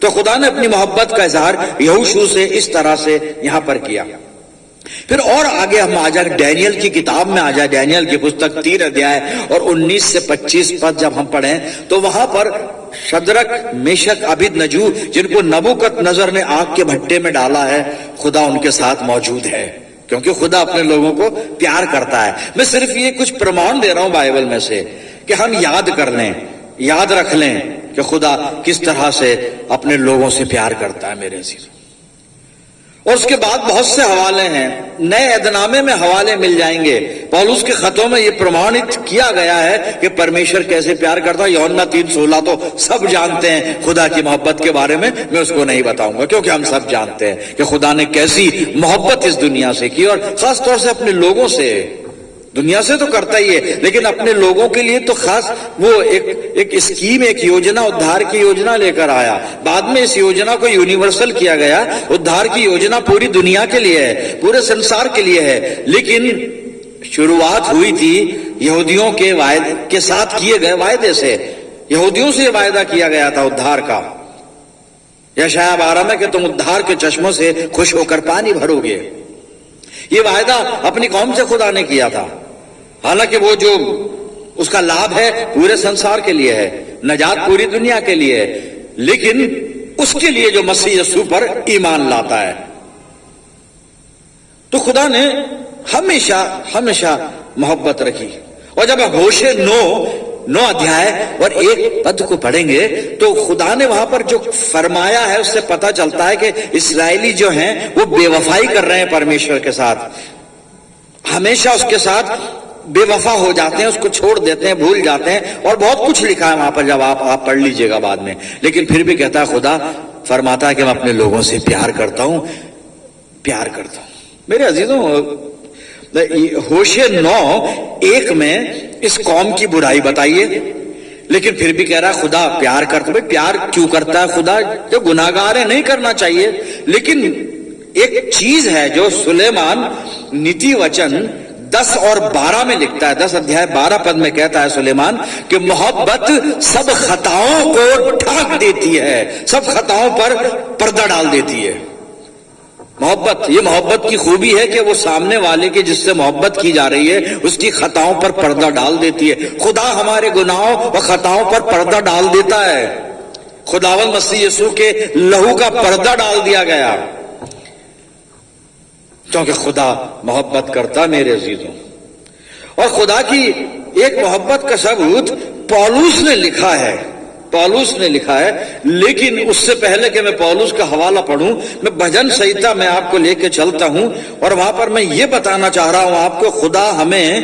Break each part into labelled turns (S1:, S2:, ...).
S1: تو خدا نے اپنی محبت کا اظہار یہوشع سے اس طرح سے یہاں پر کیا. پھر اور آگے ہم آ جائیں ڈینیل کی کتاب میں آ جائیں، ڈینیل کی پستک 3 ادھیائے اور 19 سے 25 پد جب ہم پڑھیں تو وہاں پر شدرک، میشک، ابید نجو، جن کو نبوکت نظر نے آگ کے بھٹے میں ڈالا ہے، خدا ان کے ساتھ موجود ہے، کیونکہ خدا اپنے لوگوں کو پیار کرتا ہے. میں صرف یہ کچھ پرمان دے رہا ہوں بائبل میں سے کہ ہم یاد کر لیں، یاد رکھ لیں کہ خدا کس طرح سے اپنے لوگوں سے پیار کرتا ہے میرے عزیزوں. اور اس کے بعد بہت سے حوالے ہیں، نئے عہدنامے میں حوالے مل جائیں گے. پولس کے خطوں میں یہ پرمانت کیا گیا ہے کہ پرمیشور کیسے پیار کرتا ہے. یوحنا 3:16 تو سب جانتے ہیں خدا کی محبت کے بارے میں اس کو نہیں بتاؤں گا، کیونکہ ہم سب جانتے ہیں کہ خدا نے کیسی محبت اس دنیا سے کی، اور خاص طور سے اپنے لوگوں سے. دنیا سے تو کرتا ہی ہے، لیکن اپنے لوگوں کے لیے تو خاص وہ ایک اسکیم، ایک یوجنا، ادھار کی یوجنا لے کر آیا. بعد میں اس یوجنا کو یونیورسل کیا گیا. ادھار کی یوجنا پوری دنیا کے لیے ہے، پورے سنسار کے لیے ہے، لیکن شروعات ہوئی تھی یہودیوں کے ساتھ کیے گئے وعدے سے. یہودیوں سے یہ وعدہ کیا گیا تھا ادھار کا، یشعیاء 12 میں کہ تم ادھار کے چشموں سے خوش ہو کر پانی بھرو گے. یہ وعدہ اپنی قوم سے خدا نے کیا تھا، حالانکہ وہ جو اس کا لابھ ہے پورے سنسار کے لیے ہے، نجات پوری دنیا کے لیے ہے، لیکن اس کے لیے جو مسیح یسوع پر ایمان لاتا ہے. تو خدا نے ہمیشہ ہمیشہ محبت رکھی. اور جب ہوشے 9 ادھیائے اور 1 پد کو پڑھیں گے تو خدا نے وہاں پر جو فرمایا ہے اس سے پتا چلتا ہے کہ اسرائیلی جو ہیں وہ بے وفائی کر رہے ہیں پرمیشور کے ساتھ، ہمیشہ اس کے ساتھ بے وفا ہو جاتے ہیں، اس کو چھوڑ دیتے ہیں، بھول جاتے ہیں. اور بہت کچھ لکھا ہے وہاں پر، جب آپ پڑھ لیجئے گا بعد میں. لیکن پھر بھی کہتا ہے خدا فرماتا ہے کہ میں اپنے لوگوں سے پیار کرتا ہوں، پیار کرتا ہوں. میرے عزیزوں، ہوشے 9:1 میں اس قوم کی برائی بتائیے، لیکن پھر بھی کہہ رہا ہے خدا پیار کرتا ہے. پیار کیوں کرتا ہے خدا؟ جو گناہگار ہے نہیں کرنا چاہیے، لیکن ایک چیز ہے جو سلیمان نیتی وچن 10 اور 12 میں لکھتا ہے. 10 ادھیائے 12 پد میں کہتا ہے سلیمان کہ محبت سب خطاؤں کو ڈھانک دیتی ہے، سب خطاؤں پر پردہ ڈال دیتی ہے. محبت، یہ محبت کی خوبی ہے کہ وہ سامنے والے کے جس سے محبت کی جا رہی ہے اس کی خطاؤں پر پردہ ڈال دیتی ہے. خدا ہمارے گناہوں اور خطاؤں پر پردہ ڈال دیتا ہے. خداوند مسیح یسوع کے لہو کا پردہ ڈال دیا گیا، کیونکہ خدا محبت کرتا میرے عزیزوں. اور خدا کی ایک محبت کا ثبوت پولس نے لکھا ہے، پولس نے لکھا ہے. لیکن اس سے پہلے کہ میں پولس کا حوالہ پڑھوں، میں بھجن سہیتا میں آپ کو لے کے چلتا ہوں، اور وہاں پر میں یہ بتانا چاہ رہا ہوں آپ کو خدا ہمیں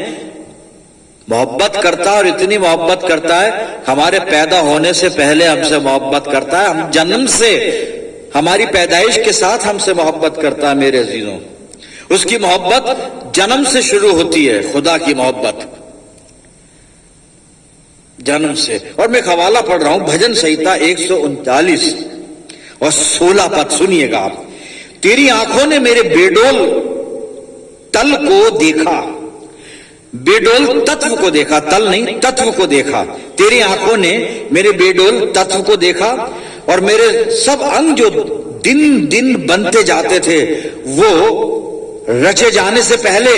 S1: محبت کرتا ہے، اور اتنی محبت کرتا ہے ہمارے پیدا ہونے سے پہلے ہم سے محبت کرتا ہے. ہم جنم سے، ہماری پیدائش کے ساتھ ہم سے محبت کرتا ہے میرے عزیزوں. اس کی محبت جنم سے شروع ہوتی ہے، خدا کی محبت جنم سے. اور میں ایک حوالہ پڑھ رہا ہوں بھجن سہیتا 139 اور 16 پد، سنیے گا آپ. تیری آنکھوں نے میرے بیڈول تل کو دیکھا، بیڈول تتو کو دیکھا، تل نہیں تتو کو دیکھا. تیری آنکھوں نے میرے بیڈول تتو کو دیکھا، اور میرے سب انگ جو دن دن بنتے جاتے تھے وہ رچے جانے سے پہلے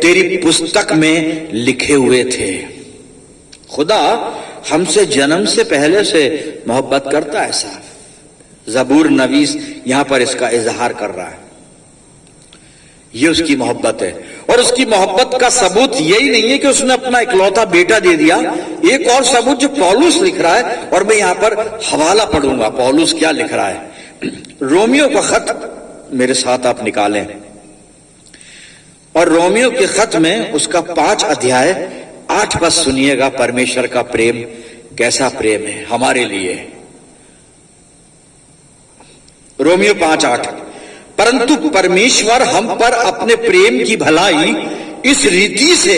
S1: تیری پستک میں لکھے ہوئے تھے. خدا ہم سے جنم سے پہلے سے محبت کرتا ہے. صاحب زبور نویس یہاں پر اس کا اظہار کر رہا ہے. یہ اس کی محبت ہے، اور اس کی محبت کا ثبوت یہی نہیں ہے کہ اس نے اپنا اکلوتا بیٹا دے دیا. ایک اور ثبوت جو پولس لکھ رہا ہے، اور میں یہاں پر حوالہ پڑھوں گا پولس کیا لکھ رہا ہے. رومیو کا خط میرے ساتھ آپ نکالیں، اور رومیو کے خط میں اس کا 5 ادھیائے 8 پد سنیے گا. پرمیشور کا پریم کیسا پریم ہے ہمارے لیے. رومیو 5:8 پرنتو پرمیشور ہم پر اپنے پریم کی بھلائی اس ریتی سے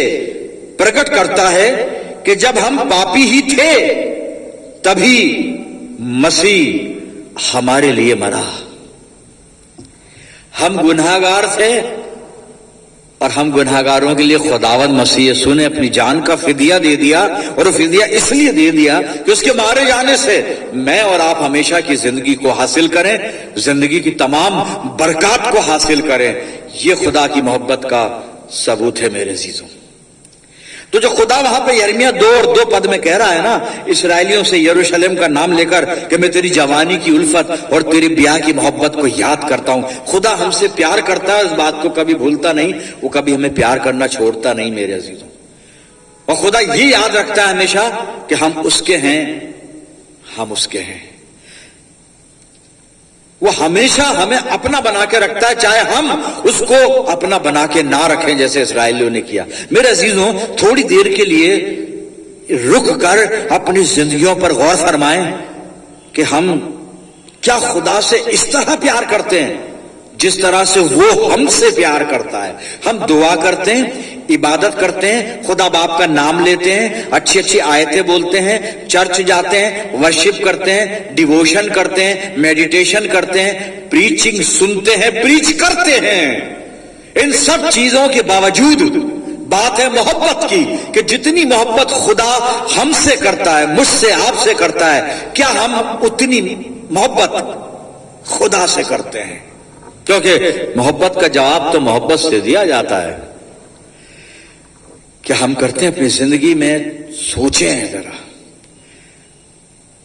S1: پرگٹ کرتا ہے کہ جب ہم پاپی ہی تھے تبھی مسیح ہمارے لیے مرا. ہم گناہگار تھے اور ہم گناہگاروں کے لیے خداوند مسیح یسوع نے اپنی جان کا فدیہ دے دیا، اور وہ فدیہ اس لیے دے دیا کہ اس کے مارے جانے سے میں اور آپ ہمیشہ کی زندگی کو حاصل کریں، زندگی کی تمام برکات کو حاصل کریں۔ یہ خدا کی محبت کا ثبوت ہے میرے عزیزوں۔ تو جو خدا وہاں پہ یرمیہ 2:2 میں کہہ رہا ہے نا، اسرائیلیوں سے یروشلم کا نام لے کر کہ میں تیری جوانی کی الفت اور تیری بیاہ کی محبت کو یاد کرتا ہوں۔ خدا ہم سے پیار کرتا ہے، اس بات کو کبھی بھولتا نہیں، وہ کبھی ہمیں پیار کرنا چھوڑتا نہیں میرے عزیزوں۔ اور خدا یہ یاد رکھتا ہے ہمیشہ کہ ہم اس کے ہیں، ہم اس کے ہیں۔ وہ ہمیشہ ہمیں اپنا بنا کے رکھتا ہے، چاہے ہم اس کو اپنا بنا کے نہ رکھیں جیسے اسرائیلیوں نے کیا۔ میرے عزیزوں، تھوڑی دیر کے لیے رک کر اپنی زندگیوں پر غور فرمائیں کہ ہم کیا خدا سے اس طرح پیار کرتے ہیں جس طرح سے وہ ہم سے پیار کرتا ہے۔ ہم دعا کرتے ہیں، عبادت کرتے ہیں، خدا باپ کا نام لیتے ہیں، اچھی اچھی آیتیں بولتے ہیں، چرچ جاتے ہیں، ورشپ کرتے ہیں، ڈیووشن کرتے ہیں، میڈیٹیشن کرتے ہیں، پریچنگ سنتے ہیں، پریچ کرتے ہیں۔ ان سب چیزوں کے باوجود بات ہے محبت کی، کہ جتنی محبت خدا ہم سے کرتا ہے، مجھ سے آپ سے کرتا ہے، کیا ہم اتنی محبت خدا سے کرتے ہیں؟ کیونکہ محبت کا جواب تو محبت سے دیا جاتا ہے۔ کہ ہم کرتے ہیں اپنی زندگی میں، سوچیں ذرا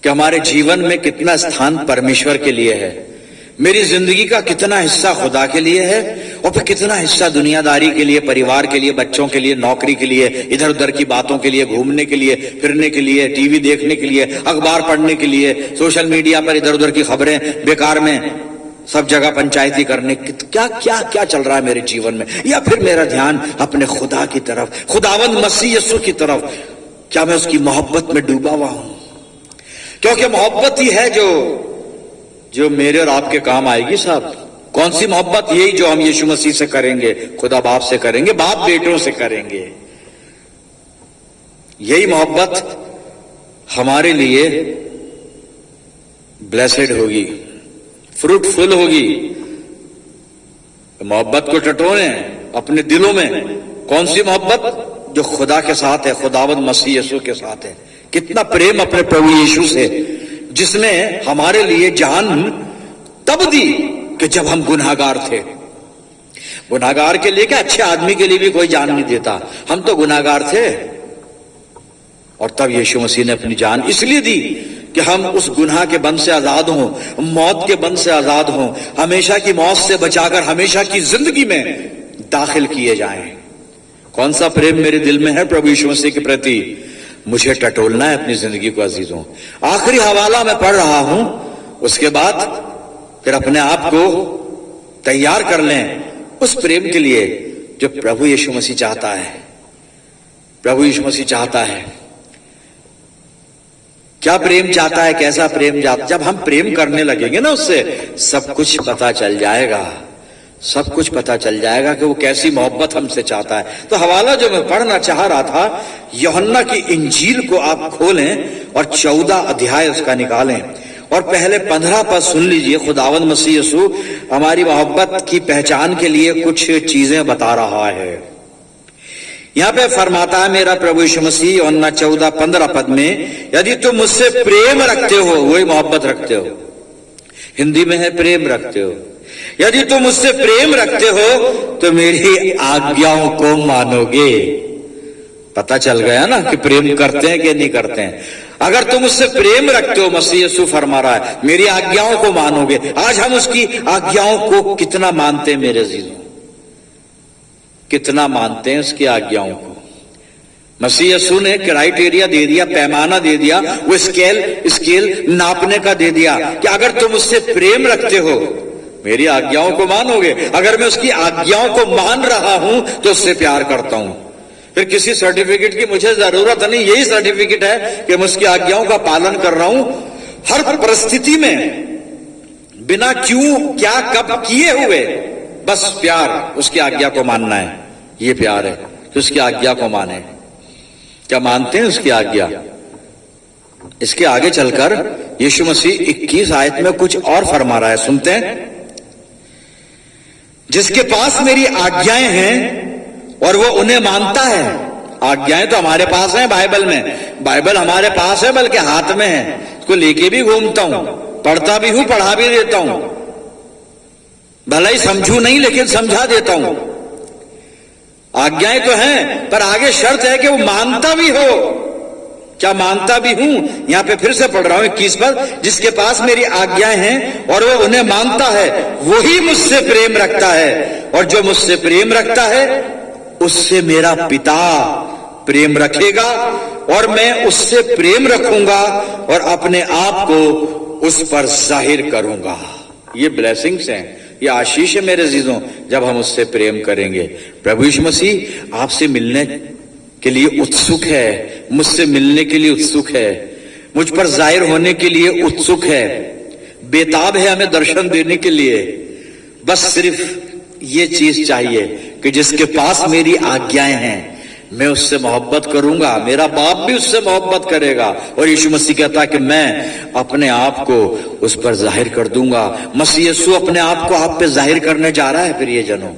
S1: کہ ہمارے جیون میں کتنا استھان پرمیشور کے لیے ہے، میری زندگی کا کتنا حصہ خدا کے لیے ہے، اور پھر کتنا حصہ دنیا داری کے لیے، پریوار کے لیے، بچوں کے لیے، نوکری کے لیے، ادھر ادھر کی باتوں کے لیے، گھومنے کے لیے، پھرنے کے لیے، ٹی وی دیکھنے کے لیے، اخبار پڑھنے کے لیے، سوشل میڈیا پر ادھر ادھر کی خبریں بیکار میں سب جگہ پنچایتی کرنے، کیا کیا کیا چل رہا ہے میرے جیون میں؟ یا پھر میرا دھیان اپنے خدا کی طرف، خداوند مسیح یسوع کی طرف، کیا میں اس کی محبت میں ڈوبا ہوا ہوں؟ کیونکہ محبت ہی ہے جو میرے اور آپ کے کام آئے گی صاحب۔ کون سی محبت؟ یہی جو ہم یسوع مسیح سے کریں گے، خدا باپ سے کریں گے، باپ بیٹوں سے کریں گے۔ یہی محبت ہمارے لیے بلیسڈ ہوگی، فروٹفل ہوگی۔ محبت کو ٹٹولیں اپنے دلوں میں۔ کون سی محبت؟ جو خدا کے ساتھ ہے، خداوند مسیح یسوع کے ساتھ ہے۔ کتنا پریم اپنے پربھو یسوع سے، جس نے ہمارے لیے جان تب دی کہ جب ہم گناہگار تھے۔ گناہگار کے لیے کیا، اچھے آدمی کے لیے بھی کوئی جان نہیں دیتا، ہم تو گناہگار تھے، اور تب یسوع مسیح نے اپنی جان اس لیے دی کہ ہم اس گناہ کے بند سے آزاد ہوں، موت کے بند سے آزاد ہوں، ہمیشہ کی موت سے بچا کر ہمیشہ کی زندگی میں داخل کیے جائیں۔ کون سا پریم میرے دل میں ہے پربھو یسوع مسیح کے پرتی؟ مجھے ٹٹولنا ہے اپنی زندگی کو عزیزوں۔ آخری حوالہ میں پڑھ رہا ہوں، اس کے بعد پھر اپنے آپ کو تیار کر لیں اس پریم کے لیے جو پربھو یسوع مسیح چاہتا ہے۔ پربھو یسوع مسیح چاہتا ہے، کیا پریم چاہتا ہے، کیسا پریم چاہتا ہے؟ جب ہم پریم کرنے لگیں گے نا اس سے، سب کچھ پتا چل جائے گا، سب کچھ پتا چل جائے گا کہ وہ کیسی محبت ہم سے چاہتا ہے۔ تو حوالہ جو میں پڑھنا چاہ رہا تھا، یوحنا کی انجیل کو آپ کھولیں اور 14 ادھیائے اس کا نکالیں، اور پہلے 15 پد سن لیجئے۔ خداوند مسیح یسوع ہماری محبت کی پہچان کے لیے کچھ چیزیں بتا رہا ہے۔ یہاں پہ فرماتا ہے میرا پربھو یسوع مسیح یوحنا 14:15 پد میں، یدی تم مجھ سے پریم رکھتے ہو، وہی محبت رکھتے ہو، ہندی میں ہے پریم رکھتے ہو، یدی تم مجھ سے پریم رکھتے ہو تو میری آگیاؤں کو مانو گے۔ پتہ چل گیا نا کہ پریم کرتے ہیں کہ نہیں کرتے ہیں۔ اگر تم اس سے پریم رکھتے ہو، مسیح یسوع فرما رہا ہے، میری آگیاؤں کو مانو گے۔ آج ہم اس کی آگیاؤں کو کتنا مانتے ہیں میرے عزیزوں؟ کتنا مانتے ہیں اس کی آگیاؤں کو؟ مسیح یسوع نے کرائیٹیریا دے دیا، پیمانہ دے دیا، وہ اسکیل ناپنے کا دے دیا کہ اگر تم اس سے پریم رکھتے ہو میری آگیاؤں کو مانو گے۔ اگر میں اس کی آگیاؤں کو مان رہا ہوں تو اس سے پیار کرتا ہوں۔ پھر کسی سرٹیفکیٹ کی مجھے ضرورت نہیں، یہی سرٹیفکیٹ ہے کہ میں اس کی آگیاؤں کا پالن کر رہا ہوں ہر پرستھتی میں، بنا کیوں کیا کب کیے ہوئے، بس پیار، اس کی آگیا کو ماننا ہے۔ یہ پیار ہے کہ اس کی آگیا کو مانے۔ کیا مانتے ہیں اس کی آگیا؟ اس کے آگے چل کر یسوع مسیح 21 آیت میں کچھ اور فرما رہا ہے، سنتے ہیں۔ جس کے پاس میری آگیائیں ہیں اور وہ انہیں مانتا ہے. آگیایں تو ہمارے پاس ہیں بائبل میں، بائبل ہمارے پاس ہے بلکہ ہاتھ میں ہے، اس کو لے کے بھی گھومتا ہوں، پڑھتا بھی ہوں، پڑھا بھی دیتا ہوں. بھلا ہی سمجھوں نہیں لیکن سمجھا دیتا ہوں. آگیایں تو ہیں پر آگے شرط ہے کہ وہ مانتا بھی ہو. کیا مانتا بھی ہوں؟ یہاں پہ پھر سے پڑھ رہا ہوں 21 پر، جس کے پاس میری آگیاں ہیں اور وہ انہیں مانتا ہے وہی مجھ سے پریم رکھتا ہے، اور جو مجھ سے پریم رکھتا ہے اس سے میرا پتا پریم رکھے گا، اور میں اس سے پریم رکھوں گا اور اپنے آپ کو اس پر ظاہر کروں گا. یہ بلیسنگز ہیں، یہ آشیش ہے میرے عزیزوں جب ہم اس سے پریم کریں گے. پربھو ییشو مسیح آپ سے ملنے کے لیے اتسک ہے، مجھ سے ملنے کے لیے اتسک ہے، مجھ پر ظاہر ہونے کے لیے اتسک ہے، بےتاب ہے ہمیں درشن دینے کے لیے. بس صرف یہ چیز چاہیے کہ جس کے پاس میری آگیائیں ہیں میں اس سے محبت کروں گا، میرا باپ بھی اس سے محبت کرے گا. اور ییشو مسیح کہتا ہے کہ میں اپنے آپ کو اس پر ظاہر کر دوں گا. مسیح یسوع اپنے آپ کو آپ پہ ظاہر کرنے جا رہا ہے. پھر یہ جنوں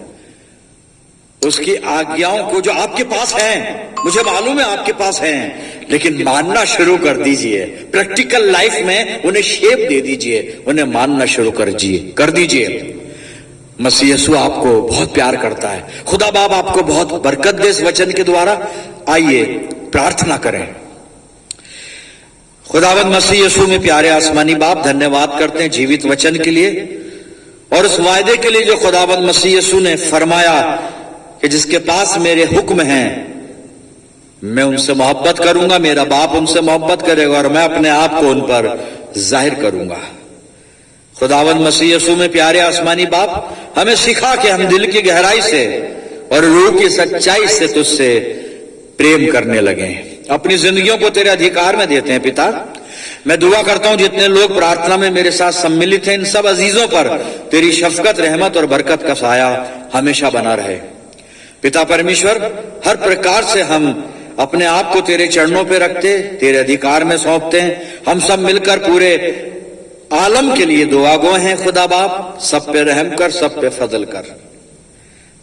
S1: اس کی آگیاؤں کو جو آپ کے پاس ہیں، مجھے معلوم ہے آپ کے پاس ہیں، لیکن ماننا شروع کر دیجئے. پریکٹیکل لائف میں انہیں شیپ دے دیجئے، انہیں ماننا شروع کر دیجئے. مسیح یسوع آپ کو بہت پیار کرتا ہے. خدا باپ آپ کو بہت برکت دے اس وچن کے دوارا. آئیے پرارتھنا کریں. خداوند مسیح یسوع میں پیارے آسمانی باپ، دھنیہ واد کرتے ہیں جیوت وچن کے لیے اور اس وعدے کے لیے جو خداوند مسیح یسوع نے فرمایا کہ جس کے پاس میرے حکم ہیں میں ان سے محبت کروں گا، میرا باپ ان سے محبت کرے گا اور میں اپنے آپ کو ان پر ظاہر کروں گا. خداوند مسیح یسوع میں پیارے آسمانی باپ، ہمیں سکھا کہ ہم دل کی گہرائی سے اور روح کی سچائی سے تجھ سے پریم کرنے لگیں. اپنی زندگیوں کو تیرے ادھیکار میں دیتے ہیں پتا. میں دعا کرتا ہوں جتنے لوگ پرارتھنا میں میرے ساتھ سملت ہیں ان سب عزیزوں پر تیری شفقت، رحمت اور برکت کا سایہ ہمیشہ بنا رہے. پتا پرمیشور، ہر پرکار سے ہم اپنے آپ کو تیرے چرنوں پہ رکھتے، تیرے ادھیکار میں سونپتے ہیں. ہم سب مل کر پورے عالم کے لیے دعا گو ہیں. خدا باپ سب پہ رحم کر، سب پہ فضل کر.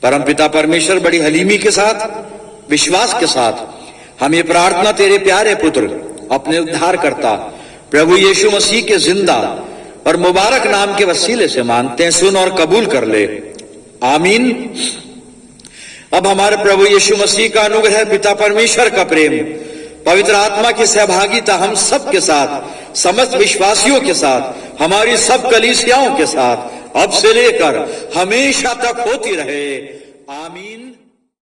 S1: پرم پتا پرمیشور، بڑی حلیمی کے ساتھ، وشواس کے ساتھ ہم یہ پرارتھنا تیرے پیارے پتر اپنے ادھار کرتا پربھو ییشو مسیح کے زندہ اور مبارک نام کے وسیلے سے مانگتے ہیں. سن اور قبول کر لے. آمین. اب ہمارے پربھو ییشو مسیح کا انوگرہ، پتا پرمیشور کا پریم، پوتر آتما کی سہبھاگیتا ہم سب کے ساتھ، سمست وشواسیوں کے ساتھ، ہماری سب کلیسیاؤں کے ساتھ اب سے لے کر ہمیشہ تک ہوتی رہے. آمین.